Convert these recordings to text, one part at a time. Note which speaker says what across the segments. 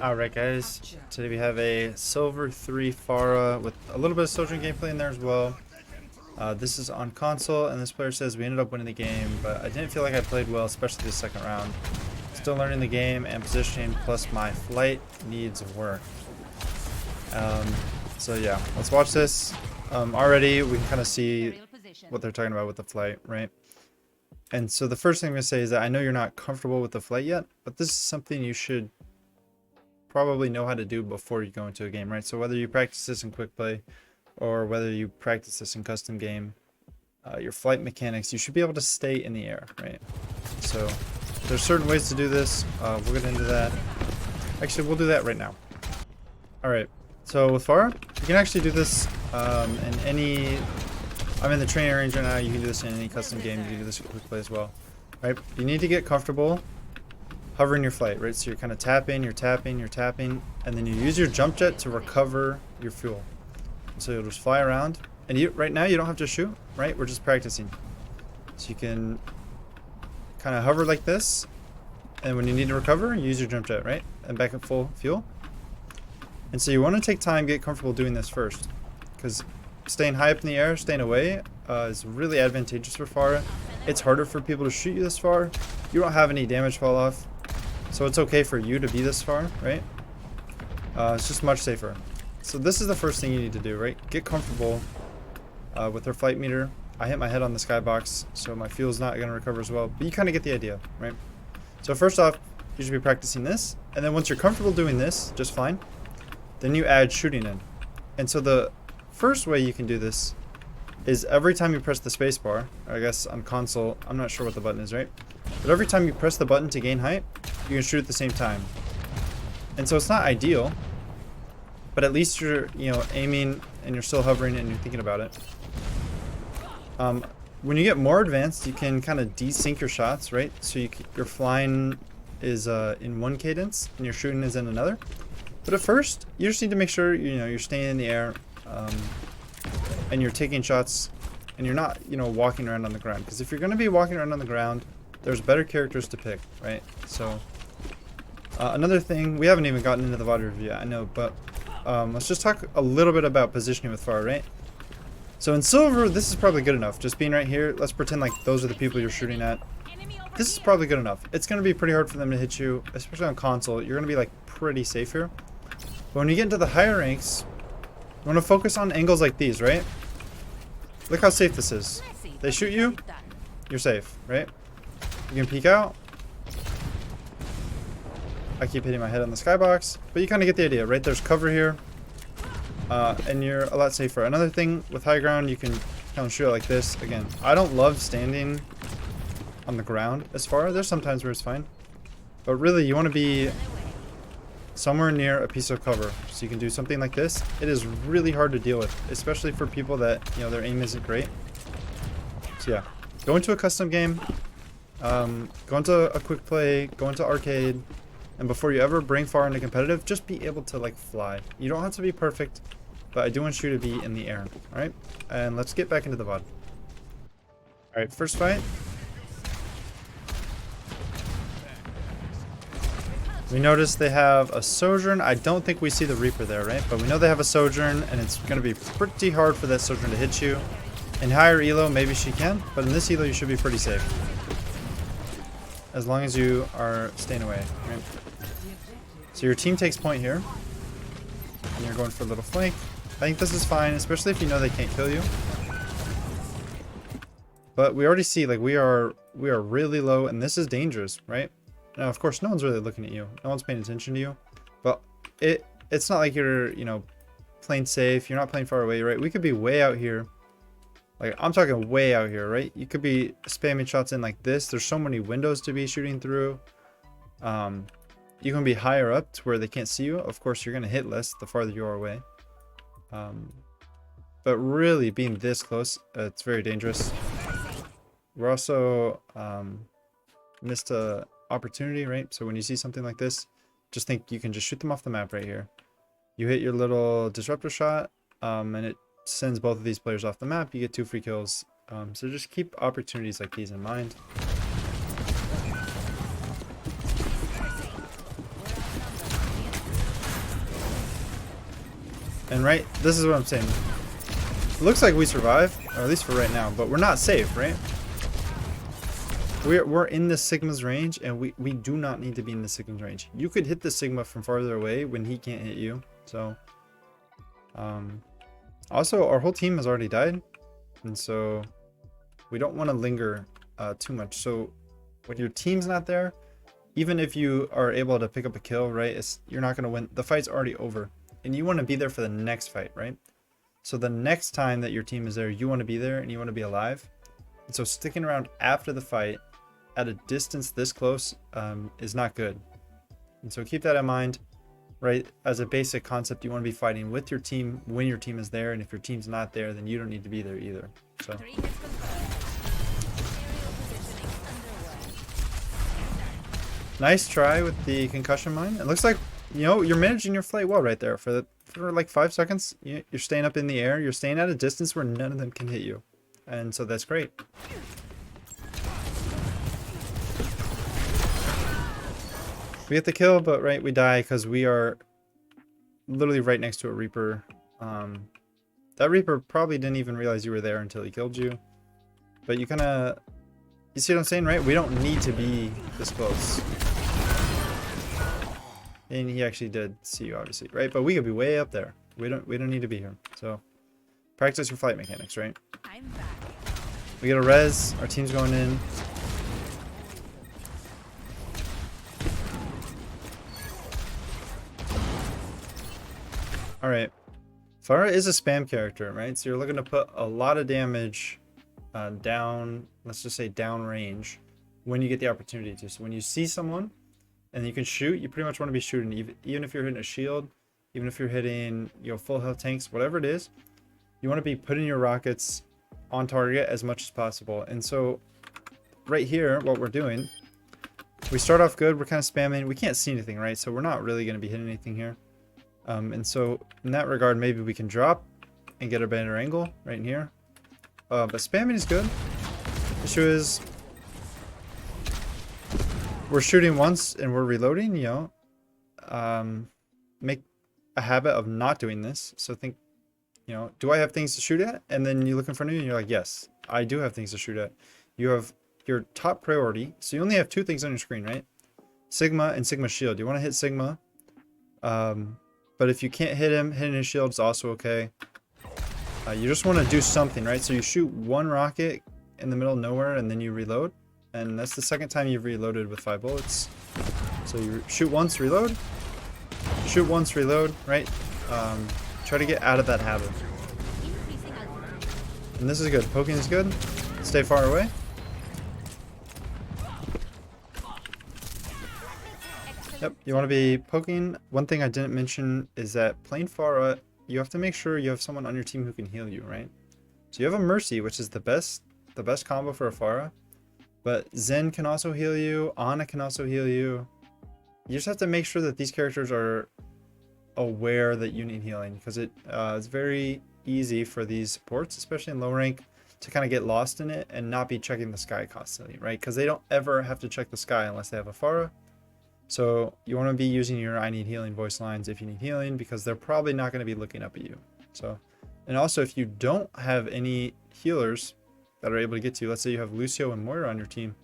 Speaker 1: Alright guys, today we have a Silver 3 Pharah with a little bit of Sojourn gameplay in there as well. This is on console, and this player says we ended up winning the game, but I didn't feel like I played well, especially the second round. Still learning the game and positioning, plus my flight needs work. So yeah, let's watch this. Already we can kind of see what they're talking about with the flight, right? And so the first thing I'm going to say is that I know you're not comfortable with the flight yet, but this is something you should probably know how to do before you go into a game, right? So whether you practice this in quick play or whether you practice this in custom game, your flight mechanics, you should be able to stay in the air, right? So there's certain ways to do this. We'll get into that. Actually, we'll do that right now. All right, so with Pharah, you can actually do this in any, I'm in the training range right now. You can do this in any custom game. You can do this in quick play as well, right? You need to get comfortable hovering your flight, right? So you're kind of tapping, you're tapping, and then you use your jump jet to recover your fuel. So you'll just fly around, and right now you don't have to shoot, right? We're just practicing. So you can kind of hover like this, and when you need to recover, you use your jump jet, right? And back at full fuel. And so you want to take time, get comfortable doing this first, because staying high up in the air, staying away, is really advantageous for Pharah. It's harder for people to shoot you this far. You don't have any damage fall off. So it's okay for you to be this far, right? It's just much safer. So this is the first thing you need to do, right? Get comfortable with our flight meter. I hit my head on the skybox, so my fuel's not going to recover as well. But you kind of get the idea, right? So first off, you should be practicing this. And then once you're comfortable doing this, just fine, then you add shooting in. And so the first way you can do this is every time you press the space bar, I guess on console, I'm not sure what the button is, right? But every time you press the button to gain height, you can shoot at the same time. And so it's not ideal, but at least you're, aiming and you're still hovering and you're thinking about it. When you get more advanced, you can kind of desync your shots, right? So your flying is in one cadence and your shooting is in another. But at first, you just need to make sure you're staying in the air, and you're taking shots, and you're not walking around on the ground. Because if you're going to be walking around on the ground, there's better characters to pick, right? So another thing, we haven't even gotten into the VOD review yet, I know, but let's just talk a little bit about positioning with Pharah, right? So in Silver, this is probably good enough. Just being right here, let's pretend like those are the people you're shooting at. This is probably good enough. It's going to be pretty hard for them to hit you, especially on console. You're going to be like pretty safe here. But when you get into the higher ranks, you want to focus on angles like these, right? Look how safe this is. They shoot you, you're safe, right? You can peek out. I keep hitting my head on the skybox, but you kind of get the idea, right? There's cover here, and you're a lot safer. Another thing with high ground, you can kind of shoot it like this. Again, I don't love standing on the ground as far. There's sometimes where it's fine, but really you want to be somewhere near a piece of cover, so you can do something like this. It is really hard to deal with, especially for people that their aim isn't great. So yeah, go into a custom game. Go into a quick play, go into arcade, and before you ever bring Pharah into competitive, just be able to like fly. You don't have to be perfect, but I do want you to be in the air. Alright, and let's get back into the VOD. Alright, first fight. We notice they have a Sojourn. I don't think we see the Reaper there, right? But we know they have a Sojourn, and it's going to be pretty hard for that Sojourn to hit you. In higher elo, maybe she can, but in this elo, you should be pretty safe. As long as you are staying away, right? So your team takes point here, and you're going for a little flank. I think this is fine, especially if you know they can't kill you. But we already see, like, we are really low, and this is dangerous, right? Now, of course, no one's really looking at you. No one's paying attention to you. But it's not like you're, playing safe. You're not playing far away, right? We could be way out here. Like, I'm talking way out here, right? You could be spamming shots in like this. There's so many windows to be shooting through. You can be higher up to where they can't see you. Of course, you're going to hit less the farther you are away. But really, being this close, it's very dangerous. We're also missed a opportunity, right? So when you see something like this, just think you can just shoot them off the map right here. You hit your little disruptor shot, and it sends both of these players off the map. You get 2 free kills. So just keep opportunities like these in mind. And right, this is what I'm saying. It looks like we survive, or at least for right now, but we're not safe, right? We're in the Sigma's range, and we do not need to be in the Sigma's range. You could hit the Sigma from farther away when he can't hit you. So, also, our whole team has already died, and so we don't want to linger too much. So, when your team's not there, even if you are able to pick up a kill, right, you're not going to win. The fight's already over, and you want to be there for the next fight, right? So the next time that your team is there, you want to be there and you want to be alive. And so sticking around after the fight at a distance this close is not good. And so keep that in mind, right? As a basic concept, you want to be fighting with your team when your team is there. And if your team's not there, then you don't need to be there either. So. Nice try with the concussion mine. It looks like, you know, you're managing your flight well right there. For like 5 seconds, you're staying up in the air. You're staying at a distance where none of them can hit you. And so that's great. We get the kill, but right, we die because we are literally right next to a Reaper. That Reaper probably didn't even realize you were there until he killed you. But you kind of, you see what I'm saying, right? We don't need to be this close. And he actually did see you, obviously, right? But we could be way up there. We don't need to be here. So practice your flight mechanics, right? I'm back. We get a res. Our team's going in. All right. Pharah is a spam character, right? So you're looking to put a lot of damage down, let's just say down range, when you get the opportunity to. So when you see someone and you can shoot, you pretty much want to be shooting, even if you're hitting a shield, even if you're hitting, you know, full health tanks, whatever it is, you want to be putting your rockets on target as much as possible. And so right here, what we're doing, we start off good, we're kind of spamming, we can't see anything, right? So we're not really going to be hitting anything here. And so in that regard, maybe we can drop and get a better angle right in here. But spamming is good. The issue is we're shooting once and we're reloading, you know. Make a habit of not doing this. So think, you know, do I have things to shoot at? And then you look in front of you and you're like, yes, I do have things to shoot at. You have your top priority. So you only have 2 things on your screen, right? Sigma and Sigma shield. You want to hit Sigma. But if you can't hit him, hitting his shield is also okay. You just want to do something, right? So you shoot 1 rocket in the middle of nowhere and then you reload. And that's the second time you've reloaded with 5 bullets. So you shoot once, reload. Shoot once, reload, right? Try to get out of that habit. And this is good. Poking is good. Stay far away. Yep, you want to be poking. One thing I didn't mention is that playing Pharah, you have to make sure you have someone on your team who can heal you, right? So you have a Mercy, which is the best combo for a Pharah. But Zen can also heal you. Ana can also heal you. You just have to make sure that these characters are aware that you need healing, because it's very easy for these supports, especially in low rank, to kind of get lost in it and not be checking the sky constantly, right? Because they don't ever have to check the sky unless they have a Pharah. So you want to be using your I need healing voice lines if you need healing, because they're probably not going to be looking up at you. So, and also if you don't have any healers that are able to get to you, let's say you have Lucio and Moira on your team,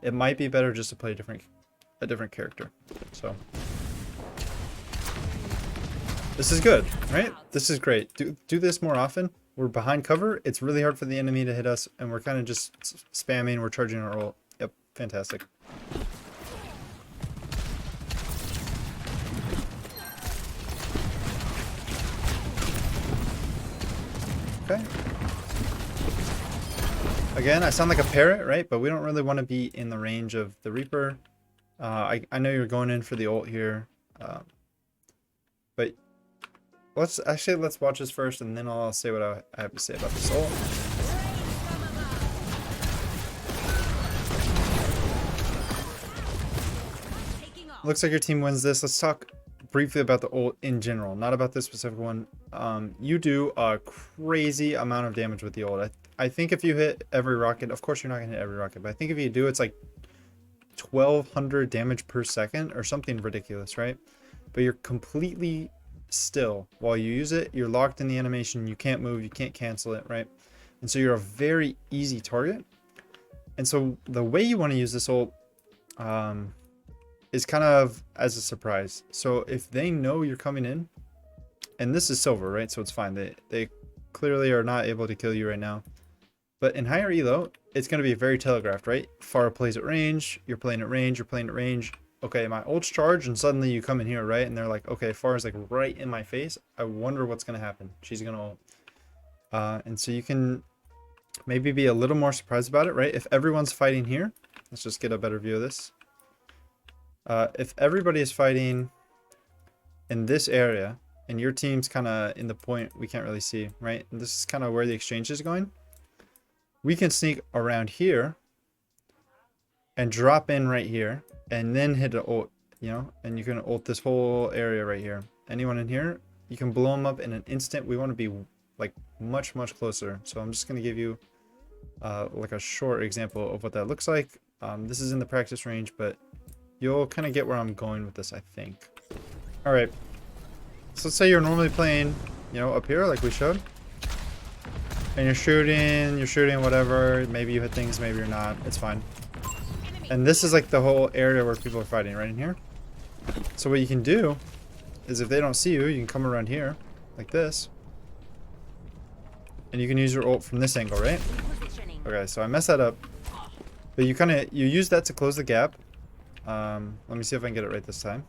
Speaker 1: it might be better just to play a different character. So this is good, right? This is great. Do this more often. We're behind cover. It's really hard for the enemy to hit us, and we're kind of just spamming. We're charging our ult. Yep, fantastic. Okay. Again, I sound like a parrot, right? But we don't really want to be in the range of the Reaper. I know you're going in for the ult here. But let's watch this first, and then I'll say what I have to say about this ult. Looks like your team wins this. Let's talk briefly about the ult in general, not about this specific one. You do a crazy amount of damage with the ult. I think if you hit every rocket, of course you're not gonna hit every rocket, but I think if you do, it's like 1200 damage per second or something ridiculous, right? But you're completely still while you use it. You're locked in the animation. You can't move. You can't cancel it, right? And so you're a very easy target. And so the way you want to use this ult is kind of as a surprise. So if they know you're coming in, and this is silver, right? So it's fine. They clearly are not able to kill you right now. But in higher elo, it's going to be very telegraphed, right? Pharah plays at range, you're playing at range, you're playing at range. Okay, my ult's charged, and suddenly you come in here, right? And they're like, okay, Pharah's like right in my face. I wonder what's going to happen. She's going to ult. And so you can maybe be a little more surprised about it, right? If everyone's fighting here, let's just get a better view of this. If everybody is fighting in this area, and your team's kind of in the point we can't really see, right? And this is kind of where the exchange is going. We can sneak around here and drop in right here and then hit an ult, you know, and you can ult this whole area right here. Anyone in here, you can blow them up in an instant. We want to be like much closer. So I'm just going to give you like a short example of what that looks like. This is in the practice range, but you'll kind of get where I'm going with this, I think. All right. So let's say you're normally playing, you know, up here like we showed. And you're shooting, whatever. Maybe you hit things, maybe you're not. It's fine. And this is like the whole area where people are fighting, right in here. So what you can do is if they don't see you, you can come around here, like this. And you can use your ult from this angle, right? Okay, so I messed that up. But you use that to close the gap. Let me see if I can get it right this time.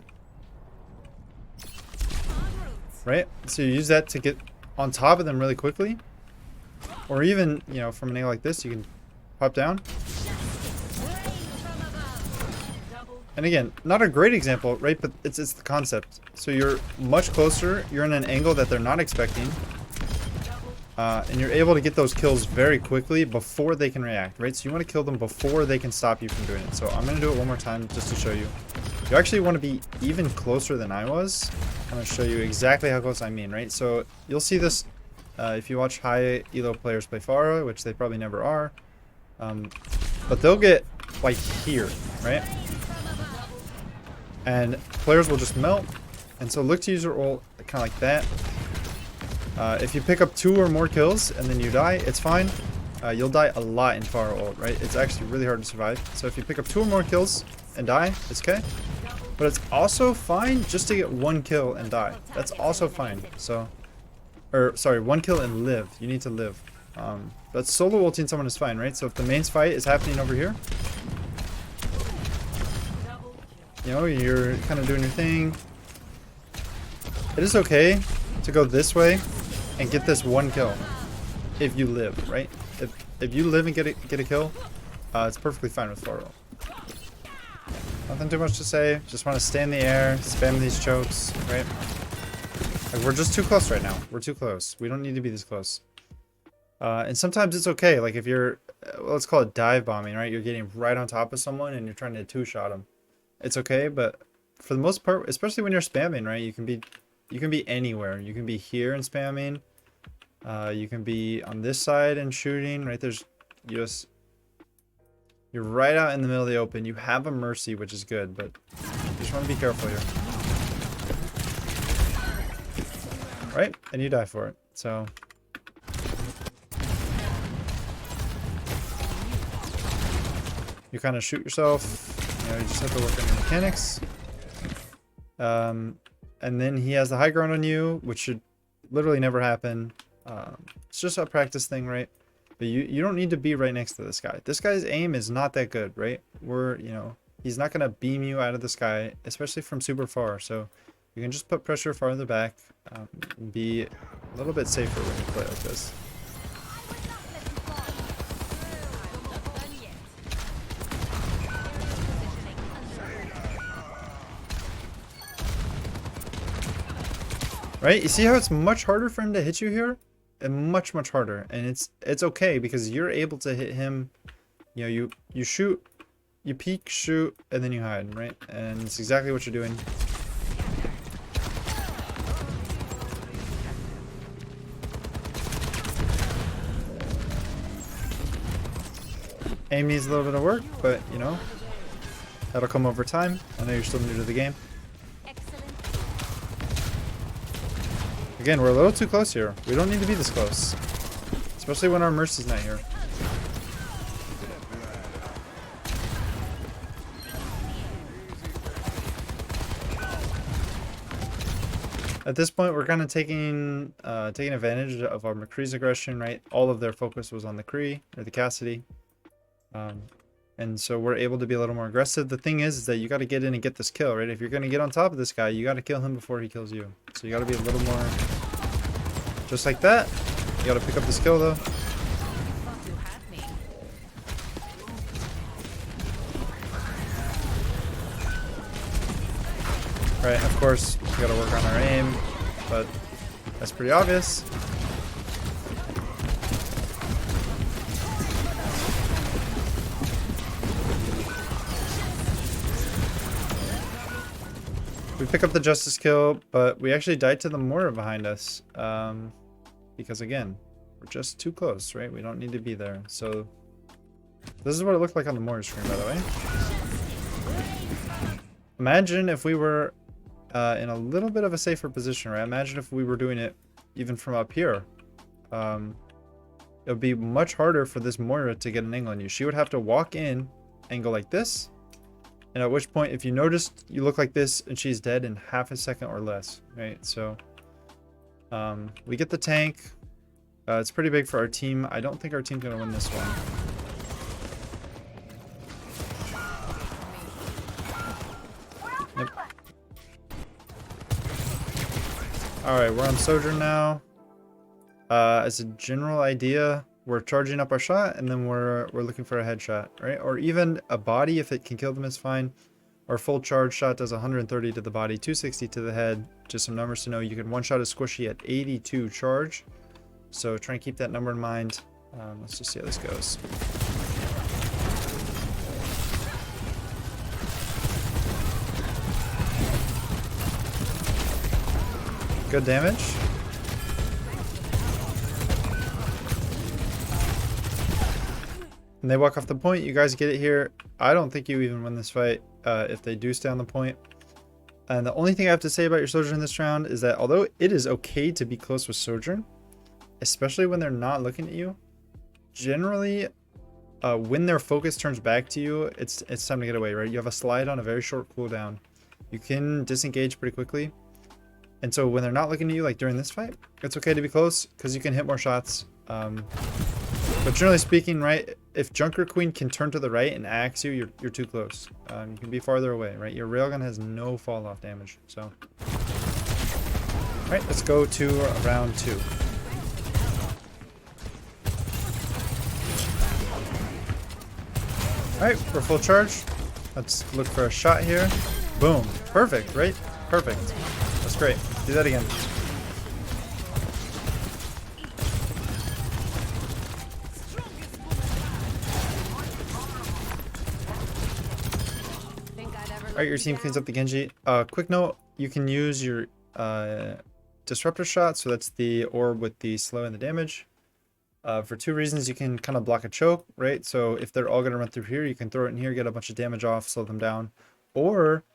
Speaker 1: Right? So you use that to get on top of them really quickly. Or even, you know, from an angle like this, you can pop down. And again, not a great example, right? But it's the concept. So you're much closer. You're in an angle that they're not expecting. And you're able to get those kills very quickly before they can react, right? So you want to kill them before they can stop you from doing it. So I'm going to do it one more time just to show you. You actually want to be even closer than I was. I'm going to show you exactly how close I mean, right? So you'll see this if you watch high elo players play Pharah, which they probably never are. But they'll get like here, right? And players will just melt. And so look to use your ult kind of like that. If you pick up 2 or more kills and then you die, it's fine. You'll die a lot in Pharah ult, right? It's actually really hard to survive. So if you pick up 2 or more kills and die, it's okay. But it's also fine just to get 1 kill and die. That's also fine. So, or sorry, 1 kill and live. You need to live. But solo ulting someone is fine, right? So if the main fight is happening over here, you know, you're kind of doing your thing. It is okay to go this way and get this 1 kill if you live, right? If you live and get a kill, it's perfectly fine with Pharah. Nothing too much to say. Just want to stay in the air, spam these chokes, right? Like, we're just too close right now. We're too close. We don't need to be this close. And sometimes it's okay. Like if you're, well, let's call it dive bombing, right? You're getting right on top of someone and you're trying to 2-shot them. It's okay, but for the most part, especially when you're spamming, right? You can be anywhere. You can be here and spamming. You can be on this side and shooting, right? You're right out in the middle of the open. You have a mercy, which is good, but you just want to be careful here. Right? And you die for it. So you kind of shoot yourself. You know, you just have to work on your mechanics. And then he has the high ground on you, which should literally never happen. It's just a practice thing, right? But you don't need to be right next to this guy. This guy's aim is not that good, right? You know, he's not going to beam you out of the sky, especially from super far. So you can just put pressure farther back, be a little bit safer when you play like this. Right? You see how it's much harder for him to hit you here? And much harder. And it's okay because you're able to hit him. You know, you shoot, you peek, shoot, and then you hide, right? And it's exactly what you're doing. Aim needs a little bit of work, but you know, that'll come over time. I know you're still new to the game. Again, we're a little too close here. We don't need to be this close. Especially when our Mercy's not here. At this point, we're kind of taking advantage of our McCree's aggression, right? All of their focus was on the Cree, or the Cassidy. And so we're able to be a little more aggressive. The thing is that you got to get in and get this kill, right? If you're going to get on top of this guy, you got to kill him before he kills you. So you got to be a little more... Just like that. You got to pick up this kill, though. Right, of course, we gotta work on our aim, but that's pretty obvious. We pick up the Justice kill, but we actually died to the Moira behind us. Because again, we're just too close, right? We don't need to be there. So, this is what it looked like on the Moira screen, by the way. Imagine if we were in a little bit of a safer position, right? Imagine if we were doing it even from up here. It would be much harder for this Moira to get an angle on you. She would have to walk in and go like this. And at which point, if you noticed, you look like this and she's dead in half a second or less, right? So we get the tank. It's pretty big for our team. I don't think our team's going to win this one. Yep. Alright, we're on Sojourn now. As a general idea, we're charging up our shot and then we're looking for a headshot, right? Or even a body, if it can kill them, is fine. Our full charge shot does 130 to the body, 260 to the head. Just some numbers to know. You can one-shot a squishy at 82 charge. So try and keep that number in mind. Let's just see how this goes. Good damage. And they walk off the point. You guys get it here. I don't think you even win this fight if they do stay on the point. And the only thing I have to say about your Sojourn in this round is that although it is okay to be close with Sojourn, especially when they're not looking at you, generally when their focus turns back to you, it's time to get away, right? You have a slide on a very short cooldown. You can disengage pretty quickly. And so when they're not looking at you, like during this fight, it's okay to be close because you can hit more shots. But generally speaking, right, if Junker Queen can turn to the right and axe you, you're too close. You can be farther away, right? Your railgun has no fall off damage. So, all right, let's go to round 2. All right, we're full charge. Let's look for a shot here. Boom, perfect, right? Perfect. That's great. Do that again. Alright, your team cleans up the Genji. Quick note, you can use your disruptor shot, so that's the orb with the slow and the damage. For 2 reasons, you can kind of block a choke, right? So if they're all going to run through here, you can throw it in here, get a bunch of damage off, slow them down. Or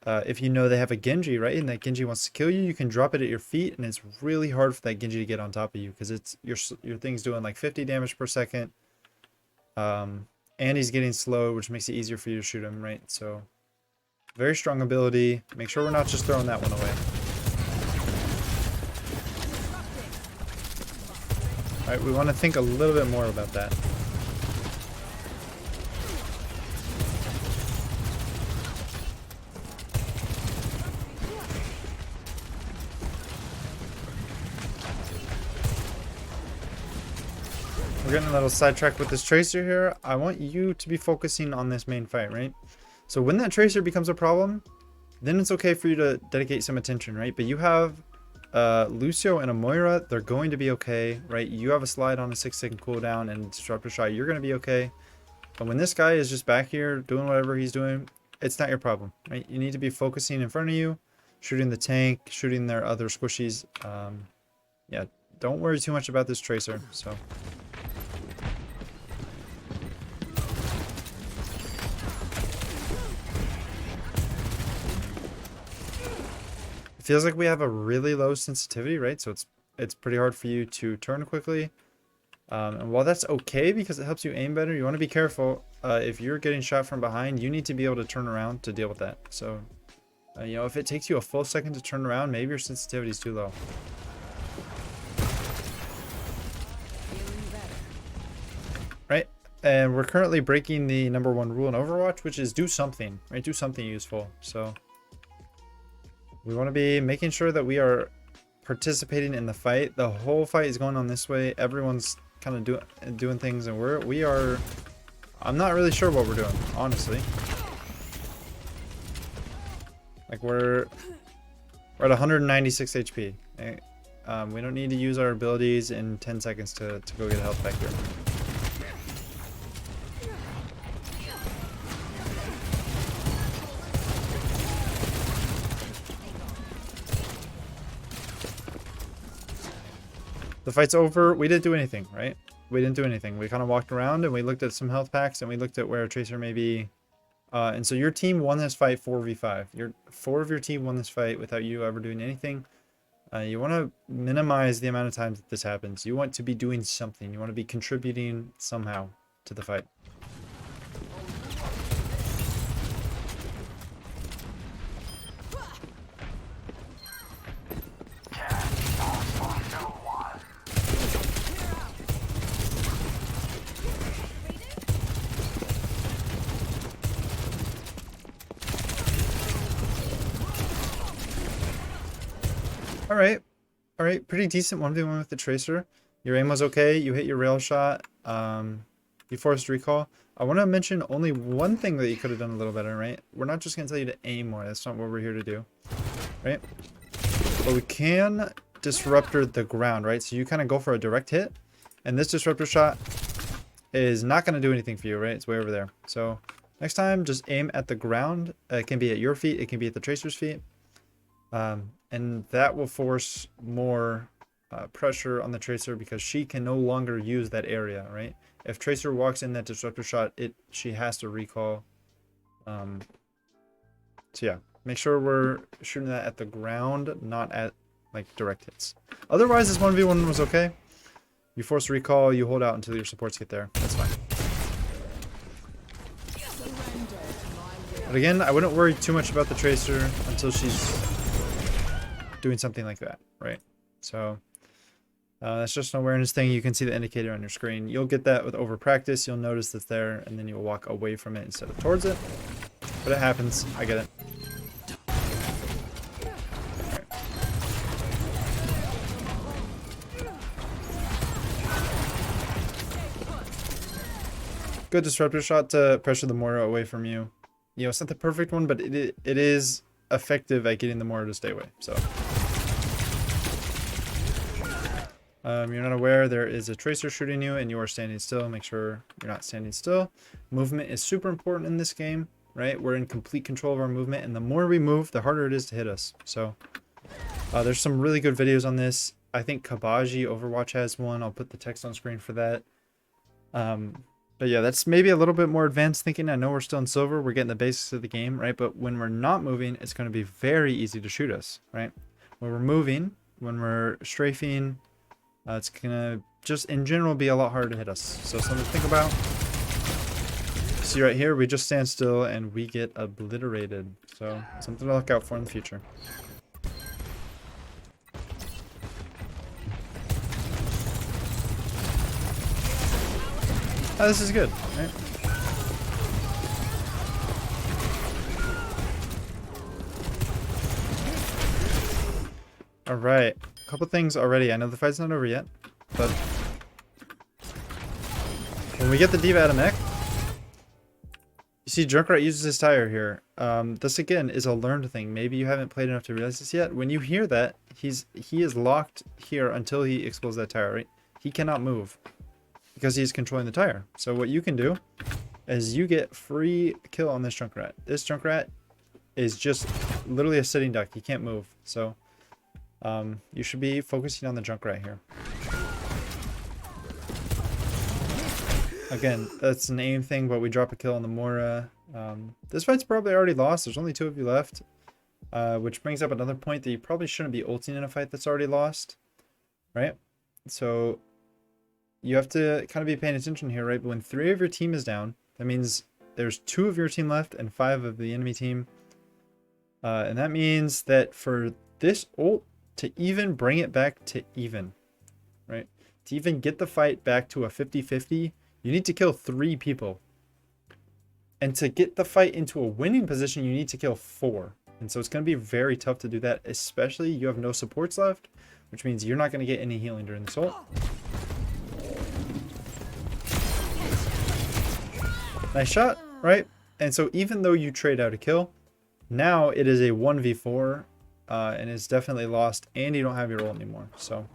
Speaker 1: if you know they have a Genji, right, and that Genji wants to kill you, you can drop it at your feet, and it's really hard for that Genji to get on top of you because it's your thing's doing like 50 damage per second. And he's getting slowed, which makes it easier for you to shoot him, right? So very strong ability. Make sure we're not just throwing that one away. Alright, we want to think a little bit more about that. We're getting a little sidetracked with this Tracer here. I want you to be focusing on this main fight, right? So when that Tracer becomes a problem, then it's okay for you to dedicate some attention, right? But you have Lucio and a Moira, they're going to be okay, right? You have a slide on a 6-second cooldown and disruptor shot, you're going to be okay. But when this guy is just back here doing whatever he's doing, it's not your problem, right? You need to be focusing in front of you, shooting the tank, shooting their other squishies. Yeah, don't worry too much about this Tracer. So. feels like we have a really low sensitivity, right? So it's pretty hard for you to turn quickly. And while that's okay because it helps you aim better, you want to be careful. If you're getting shot from behind, you need to be able to turn around to deal with that. So, you know, if it takes you a full second to turn around, maybe your sensitivity is too low. Right? And we're currently breaking the #1 rule in Overwatch, which is do something, right? Do something useful. So we want to be making sure that we are participating in the fight. The whole fight is going on this way. Everyone's kind of doing things, and we are. I'm not really sure what we're doing, honestly. Like we're at 196 HP. Right? We don't need to use our abilities in 10 seconds to go get health back here. The fight's over. We didn't do anything, right? We didn't do anything. We kind of walked around and we looked at some health packs and we looked at where a Tracer may be. And so your team won this fight 4v5. 4 of your team won this fight without you ever doing anything. You want to minimize the amount of times that this happens. You want to be doing something. You want to be contributing somehow to the fight. All right, pretty decent 1v1 with the Tracer. Your aim was okay. You hit your rail shot. You forced recall. I want to mention only one thing that you could have done a little better, right? We're not just going to tell you to aim more. That's not what we're here to do, right? But we can disruptor the ground, right? So you kind of go for a direct hit, and this disruptor shot is not going to do anything for you, right? It's way over there. So next time, just aim at the ground. It can be at your feet. It can be at the Tracer's feet. And that will force more pressure on the Tracer because she can no longer use that area, right? If Tracer walks in that disruptor shot, she has to recall. So yeah, make sure we're shooting that at the ground, not at like direct hits. Otherwise, this 1v1 was okay. You force recall, you hold out until your supports get there. That's fine. But again, I wouldn't worry too much about the Tracer until she's doing something like that, right? So that's just an awareness thing. You can see the indicator on your screen. You'll get that with over practice. You'll notice that's there, and then you'll walk away from it instead of towards it. But it happens. I get it. Right. Good disruptor shot to pressure the mortar away from you. You know, it's not the perfect one, but it is effective at getting the mortar to stay away. So you're not aware there is a Tracer shooting you and you are standing still. Make sure you're not standing still. Movement is super important in this game, right? We're in complete control of our movement, and the more we move, the harder it is to hit us. So there's some really good videos on this. I think Kabaji Overwatch has one. I'll put the text on screen for that. But yeah, that's maybe a little bit more advanced thinking. I know we're still in silver. We're getting the basics of the game, right? But when we're not moving, it's going to be very easy to shoot us, right? When we're moving, when we're strafing, it's going to just in general be a lot harder to hit us. So something to think about. See right here, we just stand still and we get obliterated. So something to look out for in the future. Oh, this is good, right? All right, a couple things already. I know the fight's not over yet, but when we get the D.Va out of mech, you see Junkrat uses his tire here. This again is a learned thing. Maybe you haven't played enough to realize this yet. When you hear that, he is locked here until he explodes that tire, right? He cannot move because he's controlling the tire. So what you can do is you get free kill on this Junkrat. This Junkrat is just literally a sitting duck. He can't move. So you should be focusing on the Junkrat here. Again, that's an aim thing, but we drop a kill on the Mora. This fight's probably already lost. There's only 2 of you left. which brings up another point that you probably shouldn't be ulting in a fight that's already lost, right? So you have to kind of be paying attention here, right? But when 3 of your team is down, that means there's 2 of your team left and 5 of the enemy team. And that means that for this ult to even bring it back to even, right? To even get the fight back to a 50-50, you need to kill 3 people. And to get the fight into a winning position, you need to kill 4. And so it's going to be very tough to do that, especially you have no supports left, which means you're not going to get any healing during this ult. Nice shot, right? And so even though you trade out a kill, now it is a 1v4, and it's definitely lost, and you don't have your ult anymore. So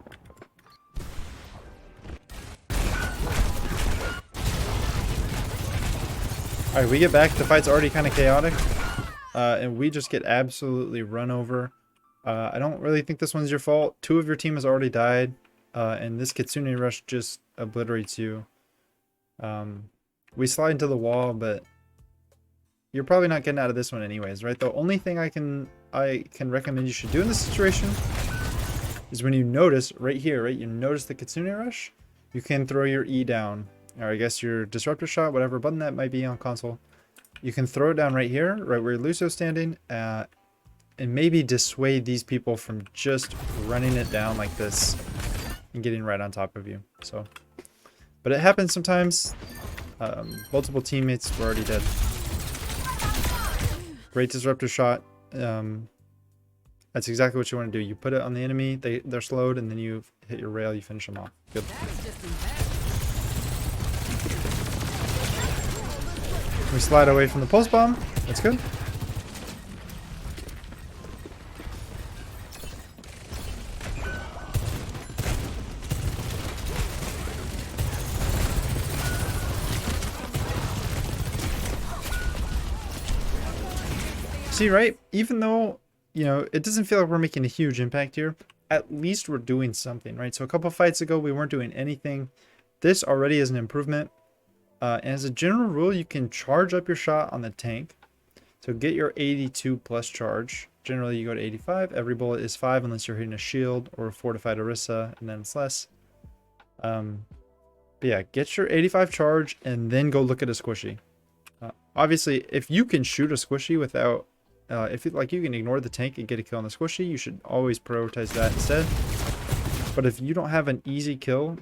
Speaker 1: alright, we get back. The fight's already kind of chaotic, and we just get absolutely run over. I don't really think this one's your fault. 2 of your team has already died, and this Kitsune Rush just obliterates you. We slide into the wall, but you're probably not getting out of this one anyways, right? The only thing I can recommend you should do in this situation is when you notice right here, right? You notice the Kitsune Rush, you can throw your E down, or I guess your Disruptor Shot, whatever button that might be on console. You can throw it down right here, right where Lucio's standing, and maybe dissuade these people from just running it down like this and getting right on top of you. So, but it happens sometimes. Multiple teammates were already dead. Great Disruptor Shot. That's exactly what you want to do. You put it on the enemy, they're slowed, and then you hit your rail, you finish them off. Good. We slide away from the pulse bomb. That's good. See, right? Even though, you know, it doesn't feel like we're making a huge impact here, at least we're doing something, right? So a couple fights ago, we weren't doing anything. This already is an improvement. And as a general rule, you can charge up your shot on the tank. So get your 82 plus charge. Generally, you go to 85. Every bullet is 5 unless you're hitting a shield or a fortified Orisa, and then it's less. But yeah, get your 85 charge and then go look at a squishy. Obviously, if you can shoot a squishy without... if you can ignore the tank and get a kill on the squishy, you should always prioritize that instead. But if you don't have an easy kill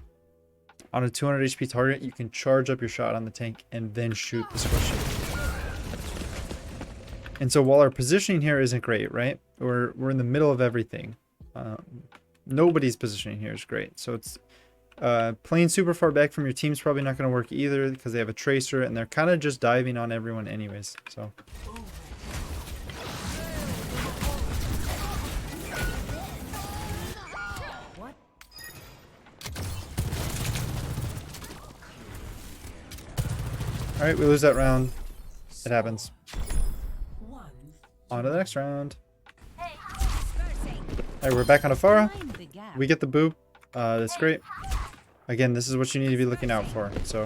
Speaker 1: on a 200 HP target, you can charge up your shot on the tank and then shoot the squishy. And so while our positioning here isn't great, right? We're in the middle of everything. Nobody's positioning here is great. So it's playing super far back from your team's probably not going to work either because they have a tracer and they're kind of just diving on everyone anyways. So alright, we lose that round. It happens. On to the next round. Alright, we're back on a Pharah. We get the boop. That's great. Again, this is what you need to be looking out for. So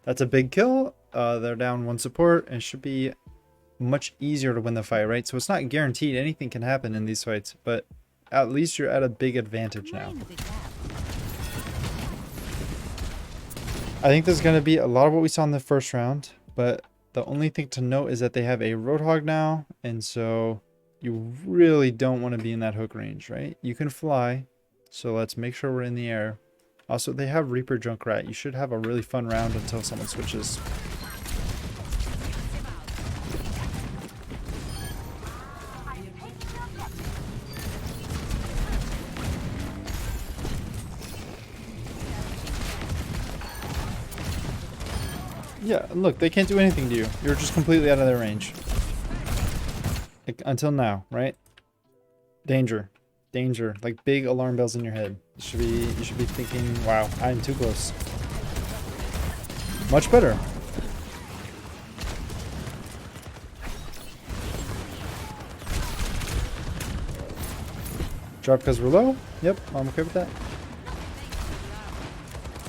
Speaker 1: that's a big kill. They're down 1 support, and it should be much easier to win the fight, right? So it's not guaranteed. Anything can happen in these fights, but at least you're at a big advantage now. I think there's going to be a lot of what we saw in the first round, but the only thing to note is that they have a Roadhog now, and so you really don't want to be in that hook range, right? You can fly, so let's make sure we're in the air. Also, they have Reaper Junkrat. You should have a really fun round until someone switches. Yeah, look, they can't do anything to you. You're just completely out of their range. Like, until now, right? Danger. Danger. Like big alarm bells in your head. You should be thinking, wow, I'm too close. Much better. Drop because we're low? Yep, I'm okay with that.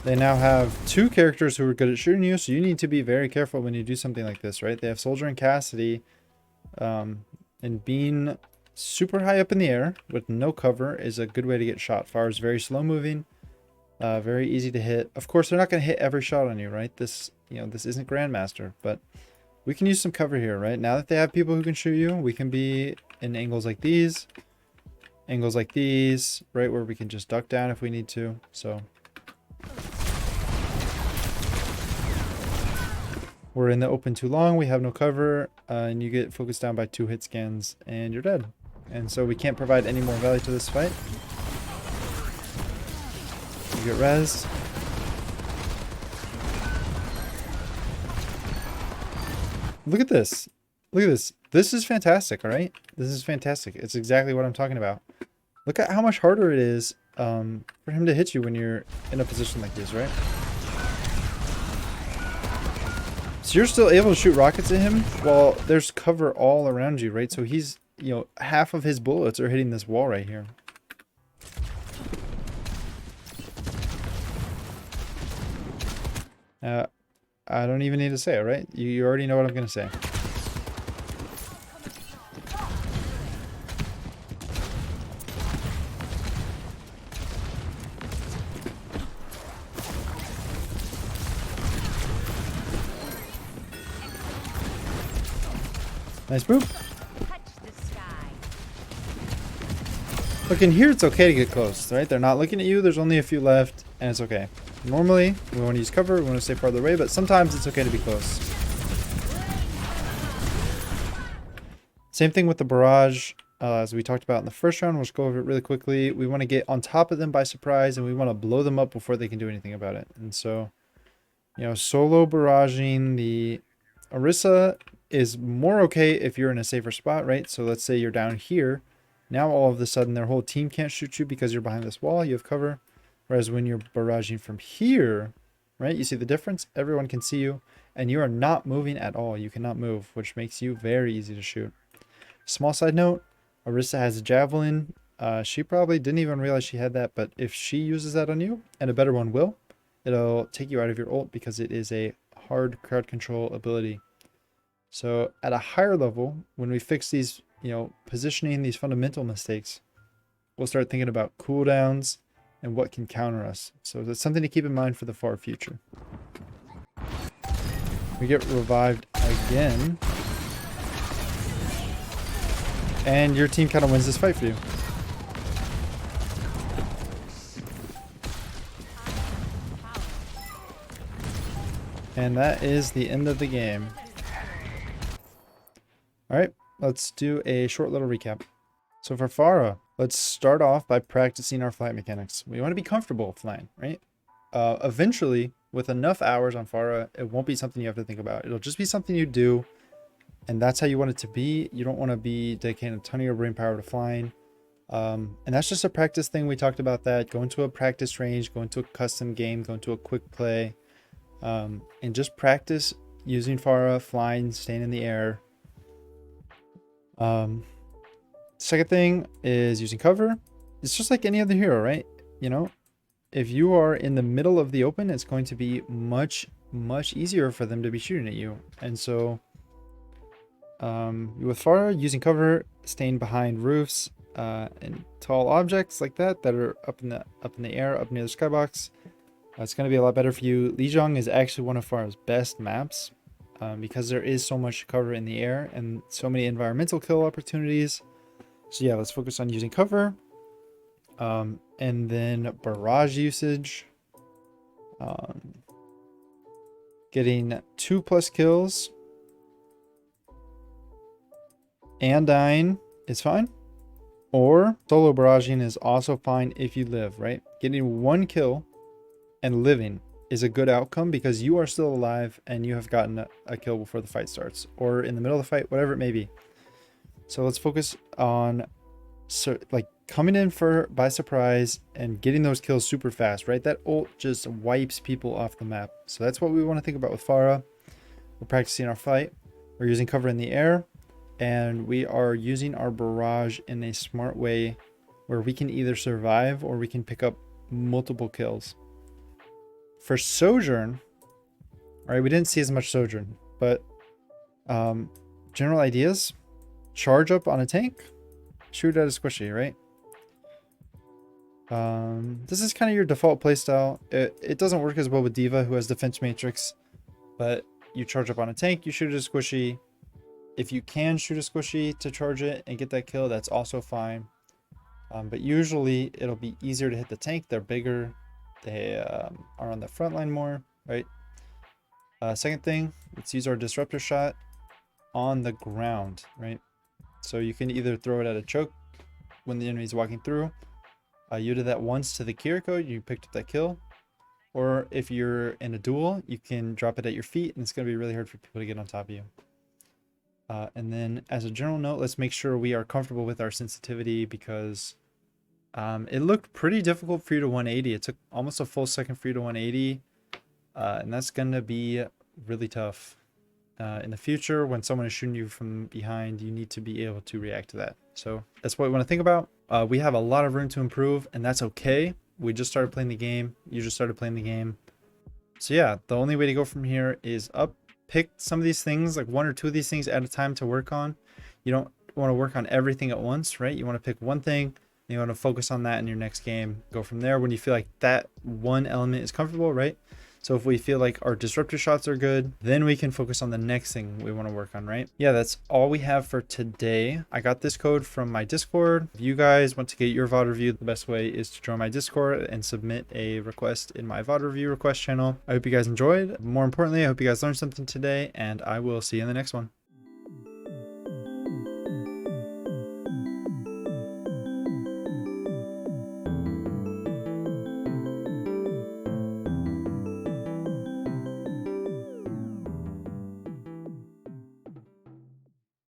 Speaker 1: They now have 2 characters who are good at shooting you, so you need to be very careful when you do something like this, right? They have Soldier and Cassidy. And being super high up in the air with no cover is a good way to get shot. Pharah is very slow moving, very easy to hit. Of course, they're not going to hit every shot on you, right? This, this isn't Grandmaster, but we can use some cover here, right? Now that they have people who can shoot you, we can be in angles like these, right, where we can just duck down if we need to. So we're in the open too long, we have no cover, and you get focused down by 2 hit scans and you're dead. And so we can't provide any more value to this fight. You get rezzed. Look at this. Look at this. This is fantastic, all right? This is fantastic. It's exactly what I'm talking about. Look at how much harder it is for him to hit you when you're in a position like this, right? So you're still able to shoot rockets at him while there's cover all around you, right? So he's, half of his bullets are hitting this wall right here. I don't even need to say it, right? You already know what I'm going to say. Nice move. Look, in here it's okay to get close, right? They're not looking at you. There's only a few left, and it's okay. Normally, we want to use cover. We want to stay farther away, but sometimes it's okay to be close. Same thing with the barrage. As we talked about in the first round, we'll just go over it really quickly. We want to get on top of them by surprise, and we want to blow them up before they can do anything about it. And so, solo barraging the Orisa is more okay if you're in a safer spot, right? So let's say you're down here. Now all of a sudden their whole team can't shoot you because you're behind this wall. You have cover. Whereas when you're barraging from here, right? You see the difference? Everyone can see you. And you are not moving at all. You cannot move, which makes you very easy to shoot. Small side note, Orisa has a javelin. She probably didn't even realize she had that. But if she uses that on you, and a better one will, it'll take you out of your ult because it is a hard crowd control ability. So at a higher level, when we fix these, positioning, these fundamental mistakes, we'll start thinking about cooldowns and what can counter us. So that's something to keep in mind for the far future. We get revived again. And your team kind of wins this fight for you. And that is the end of the game. Alright, let's do a short little recap. So for Pharah, let's start off by practicing our flight mechanics. We want to be comfortable flying, right? Eventually, with enough hours on Pharah, it won't be something you have to think about. It'll just be something you do, and that's how you want it to be. You don't want to be dedicating a ton of your brain power to flying. And that's just a practice thing. We talked about that. Go into a practice range, go into a custom game, go into a quick play, and just practice using Pharah, flying, staying in the air. Second thing is using cover. It's just like any other hero, right? If you are in the middle of the open, it's going to be much easier for them to be shooting at you. And so with Pharah, using cover, staying behind roofs and tall objects like that are up in the air, up near the skybox, it's going to be a lot better for you. Lijiang is actually one of Pharah's best maps. Because there is so much cover in the air and so many environmental kill opportunities. So yeah, let's focus on using cover. And then barrage usage. Getting 2+ kills. And dying is fine. Or solo barraging is also fine if you live, right? Getting 1 kill and living is a good outcome because you are still alive and you have gotten a kill before the fight starts or in the middle of the fight, whatever it may be. So let's focus on coming in by surprise and getting those kills super fast, right? That ult just wipes people off the map. So that's what we want to think about with Pharah. We're practicing our fight. We're using cover in the air and we are using our barrage in a smart way where we can either survive or we can pick up multiple kills. For Sojourn, all right, we didn't see as much Sojourn, but general ideas. charge up on a tank, shoot at a squishy, right? This is kind of your default playstyle. It doesn't work as well with Diva, who has defense matrix, but you charge up on a tank, you shoot at a squishy. If you can shoot a squishy to charge it and get that kill, that's also fine. But usually it'll be easier to hit the tank. They're bigger. They are on the front line more, right? Second thing, let's use our disruptor shot on the ground, right? So you can either throw it at a choke when the enemy's walking through. You did that once to the Kiriko, you picked up that kill. Or if you're in a duel, you can drop it at your feet, and it's going to be really hard for people to get on top of you. And then as a general note, let's make sure we are comfortable with our sensitivity, because it looked pretty difficult for you to 180. It took almost a full second for you to 180. And that's going to be really tough. In the future, when someone is shooting you from behind, you need to be able to react to that. So that's what we want to think about. We have a lot of room to improve, and that's okay. We just started playing the game. You just started playing the game. So yeah, the only way to go from here is up. Pick some of these things, like 1 or 2 of these things at a time to work on. You don't want to work on everything at once, right? You want to pick one thing, and you want to focus on that in your next game. Go from there when you feel like that one element is comfortable, right? So if we feel like our disruptor shots are good, then we can focus on the next thing we want to work on, right? Yeah, that's all we have for today. I got this code from my Discord. If you guys want to get your VOD review, the best way is to join my Discord and submit a request in my VOD review request channel. I hope you guys enjoyed. More importantly, I hope you guys learned something today, and I will see you in the next one.